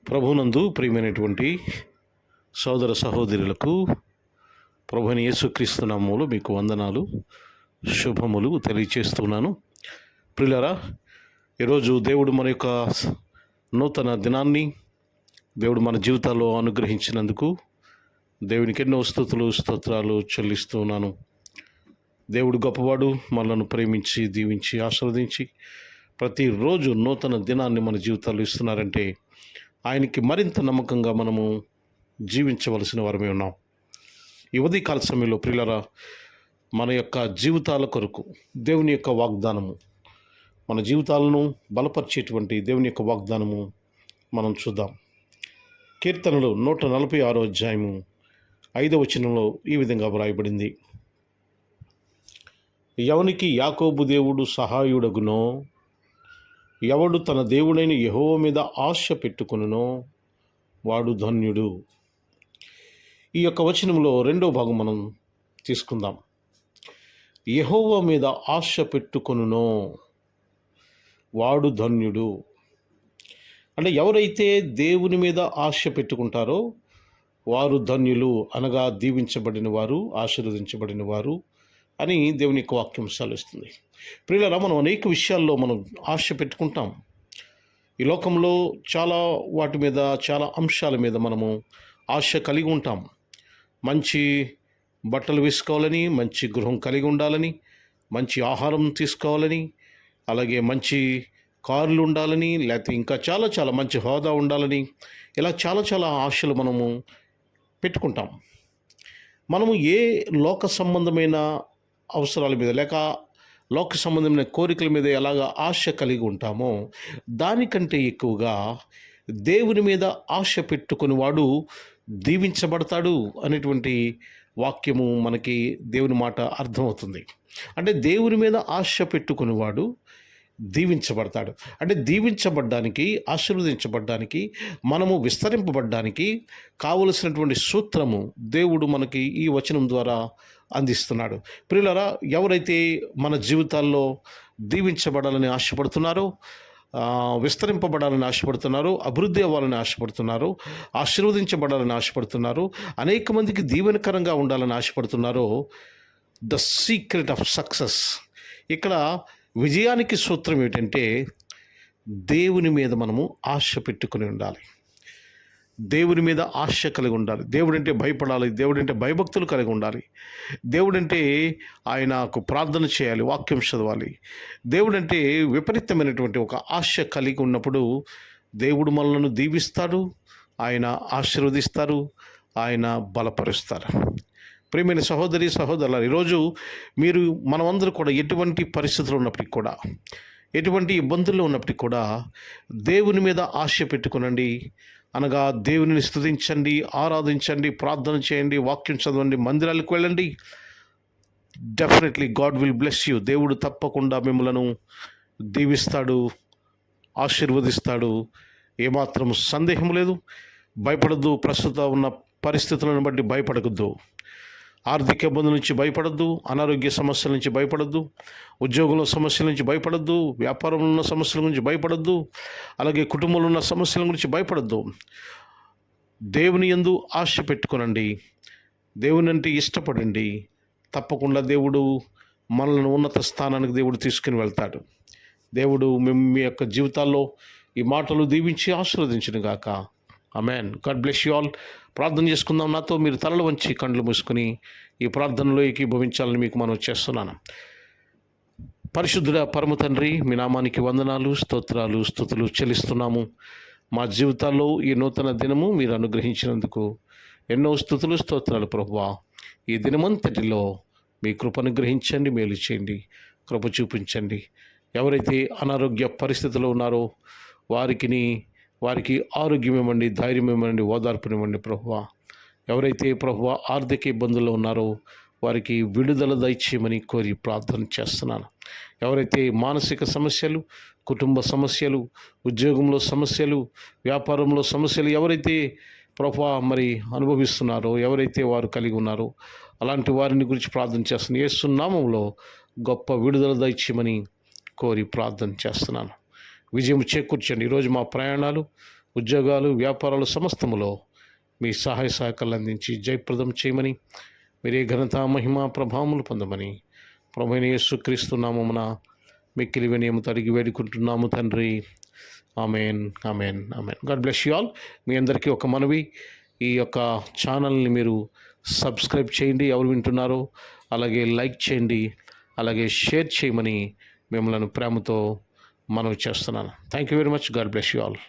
ప్రభునందు ప్రియమైనటువంటి సోదర సహోదరులకు ప్రభుని యేసుక్రీస్తు నామములో మీకు వందనాలు శుభములు తెలియచేస్తున్నాను. ప్రియులారా, ఈరోజు దేవుడు మన యొక్క నూతన దినాన్ని దేవుడు మన జీవితాల్లో అనుగ్రహించినందుకు దేవునికి ఎన్నో స్తోత్రాలు చెల్లిస్తున్నాను. దేవుడు గొప్పవాడు, మనలను ప్రేమించి దీవించి ఆశీర్వదించి ప్రతిరోజు నూతన దినాన్ని మన జీవితాల్లో ఇస్తున్నారంటే ఆయనకి మరింత నమ్మకంగా మనము జీవించవలసిన వారమే ఉన్నాం. ఈ ఉదయకాల సమయంలో ప్రియులారా, మన యొక్క జీవితాల కొరకు దేవుని యొక్క వాగ్దానము, మన జీవితాలను బలపరిచేటువంటి దేవుని యొక్క వాగ్దానము మనం చూద్దాం. కీర్తనలు 146 అధ్యాయము 5వ వచనంలో ఈ విధంగా వ్రాయబడింది: ఎవనికి యాకోబు దేవుడు సహాయుడగునో, ఎవడు తన దేవుడైన యెహోవా మీద ఆశ పెట్టుకొనునో వాడు ధన్యుడు. ఈ యొక్క వచనంలో రెండో భాగం మనం తీసుకుందాం. యెహోవా మీద ఆశ పెట్టుకొనునో వాడు ధన్యుడు. అంటే ఎవరైతే దేవుని మీద ఆశ పెట్టుకుంటారో వారు ధన్యులు, అనగా దీవించబడిన వారు, ఆశీర్వదించబడిన వారు అని దేవుని యొక్క వాక్యం సెలవిస్తుంది. ప్రియులారా, మనం అనేక విషయాల్లో మనం ఆశ పెట్టుకుంటాం. ఈ లోకంలో చాలా వాటి మీద, చాలా అంశాల మీద మనము ఆశ కలిగి ఉంటాం. మంచి బట్టలు వేసుకోవాలని, మంచి గృహం కలిగి ఉండాలని, మంచి ఆహారం తీసుకోవాలని, అలాగే మంచి కార్లు ఉండాలని, లేకపోతే ఇంకా చాలా చాలా మంచి హోదా ఉండాలని, ఇలా చాలా ఆశలు మనము పెట్టుకుంటాం. మనము ఏ లోక సంబంధమైన అవసరాల మీద లేక లోక సంబంధమైన కోరికల మీద ఎలాగ ఆశ కలిగి ఉంటామో దానికంటే ఎక్కువగా దేవుని మీద ఆశ పెట్టుకుని వాడు దీవించబడతాడు అనేటువంటి వాక్యము మనకి దేవుని మాట అర్థమవుతుంది. అంటే దేవుని మీద ఆశ పెట్టుకునేవాడు దీవించబడతాడు. అంటే దీవించబడ్డానికి, ఆశీర్వదించబడ్డానికి, మనము విస్తరింపబడ్డానికి కావలసినటువంటి సూత్రము దేవుడు మనకి ఈ వచనం ద్వారా అందిస్తున్నాడు. ప్రియులారా, ఎవరైతే మన జీవితాల్లో దీవించబడాలని ఆశపడుతున్నారో, విస్తరింపబడాలని ఆశపడుతున్నారో, అభివృద్ధి అవ్వాలని ఆశపడుతున్నారో, ఆశీర్వదించబడాలని ఆశపడుతున్నారో, అనేక మందికి దీవెనకరంగా ఉండాలని ఆశపడుతున్నారో, ద సీక్రెట్ ఆఫ్ సక్సెస్, ఇక్కడ విజయానికి సూత్రం ఏమిటంటే దేవుని మీద మనము ఆశ పెట్టుకుని ఉండాలి. దేవుని మీద ఆశ కలిగి ఉండాలి. దేవుడంటే భయపడాలి. దేవుడంటే భయభక్తులు కలిగి ఉండాలి. దేవుడంటే ఆయనకు ప్రార్థన చేయాలి, వాక్యం చదవాలి. దేవుడంటే విపరీతమైనటువంటి ఒక ఆశ కలిగి ఉన్నప్పుడు దేవుడు మనలను దీవిస్తాడు, ఆయన ఆశీర్వదిస్తారు, ఆయన బలపరుస్తారు. ప్రియమైన సహోదరి సహోదరులారా, ఈరోజు మీరు మనమందరూ కూడా ఎటువంటి పరిస్థితులు ఉన్నప్పటికీ కూడా, ఎటువంటి ఇబ్బందుల్లో ఉన్నప్పటికీ కూడా దేవుని మీద ఆశ పెట్టుకునండి. అనగా దేవుని స్తుతించండి, ఆరాధించండి, ప్రార్థన చేయండి, వాక్యం చదవండి, మందిరాలకు వెళ్ళండి. Definitely God will bless you. దేవుడు తప్పకుండా మిమ్మలను దీవిస్తాడు, ఆశీర్వదిస్తాడు. ఏమాత్రం సందేహం లేదు. భయపడద్దు. ప్రస్తుత ఉన్న పరిస్థితులను బట్టి భయపడకూడదు. ఆర్థిక ఇబ్బందుల నుంచి భయపడద్దు, అనారోగ్య సమస్యల నుంచి భయపడద్దు, ఉద్యోగంలో సమస్యల నుంచి భయపడద్దు, వ్యాపారంలో ఉన్న సమస్యల గురించి భయపడద్దు, అలాగే కుటుంబంలో ఉన్న సమస్యల గురించి భయపడద్దు. దేవుని యందు ఆశ పెట్టుకొనండి, దేవుని అంటే ఇష్టపడండి. తప్పకుండా దేవుడు మనల్ని ఉన్నత స్థానానికి దేవుడు తీసుకుని వెళ్తాడు. దేవుడు మీ యొక్క జీవితాల్లో ఈ మాటలు దీవించి ఆశీర్వదించును గాక. Amen. God bless you all. ప్రార్థన చేసుకుందాం. నాతో మీరు తలలు వంచి కళ్ళు మూసుకుని ఈ ప్రార్థనలో ఏకీభవించాలని మీకు మనం చేస్తున్నాను. పరిశుద్ధుడ పరమ తండ్రి, మీ నామానికి వందనాలు, స్తోత్రాలు, స్తుతులు చెల్లిస్తున్నాము. మా జీవితాల్లో ఈ నూతన దినము మీరు అనుగ్రహించినందుకు ఎన్నో స్తుతులు, స్తోత్రాలు ప్రభువా. ఈ దినమంతటిలో మీ కృప అనుగ్రహించండి, మేలు చేయండి, కృప చూపించండి. ఎవరైతే అనారోగ్య పరిస్థితిలో ఉన్నారో వారికి ఆరోగ్యం ఇవ్వండి, ధైర్యం ఇవ్వండి, ఓదార్పునివ్వండి ప్రభువా. ఎవరైతే ప్రభువా ఆర్థిక ఇబ్బందుల్లో ఉన్నారో వారికి విడుదల దయచేయమని కోరి ప్రార్థన చేస్తున్నాను. ఎవరైతే మానసిక సమస్యలు, కుటుంబ సమస్యలు, ఉద్యోగంలో సమస్యలు, వ్యాపారంలో సమస్యలు ఎవరైతే ప్రభువా మరి అనుభవిస్తున్నారో, ఎవరైతే వారు కలిగి ఉన్నారో అలాంటి వారిని గురించి ప్రార్థన చేస్తున్నాను. యేసు నామములో గొప్ప విడుదల దయచేయమని కోరి ప్రార్థన చేస్తున్నాను. విజయం చేకూర్చండి. ఈరోజు మా ప్రయాణాలు, ఉద్యోగాలు, వ్యాపారాలు సమస్తములో మీ సహాయ సహకారాలు అందించి జయప్రదం చేయమని, మీరే ఘనత, మహిమ, ప్రభావములు పొందమని ప్రభువైన యేసుక్రీస్తు నామమున మిక్కిలి వినయముతో అడిగి వేడుకుంటున్నాము తండ్రి. Amen, amen, amen. God bless you all. మీ అందరికీ ఒక మనవి, ఈ యొక్క ఛానల్ని మీరు సబ్స్క్రైబ్ చేయండి ఎవరు వింటున్నారో, అలాగే లైక్ చేయండి, అలాగే షేర్ చేయమని మిమ్మల్ని ప్రేమతో మనవి చేస్తున్నాను. Thank you very much. God bless you all.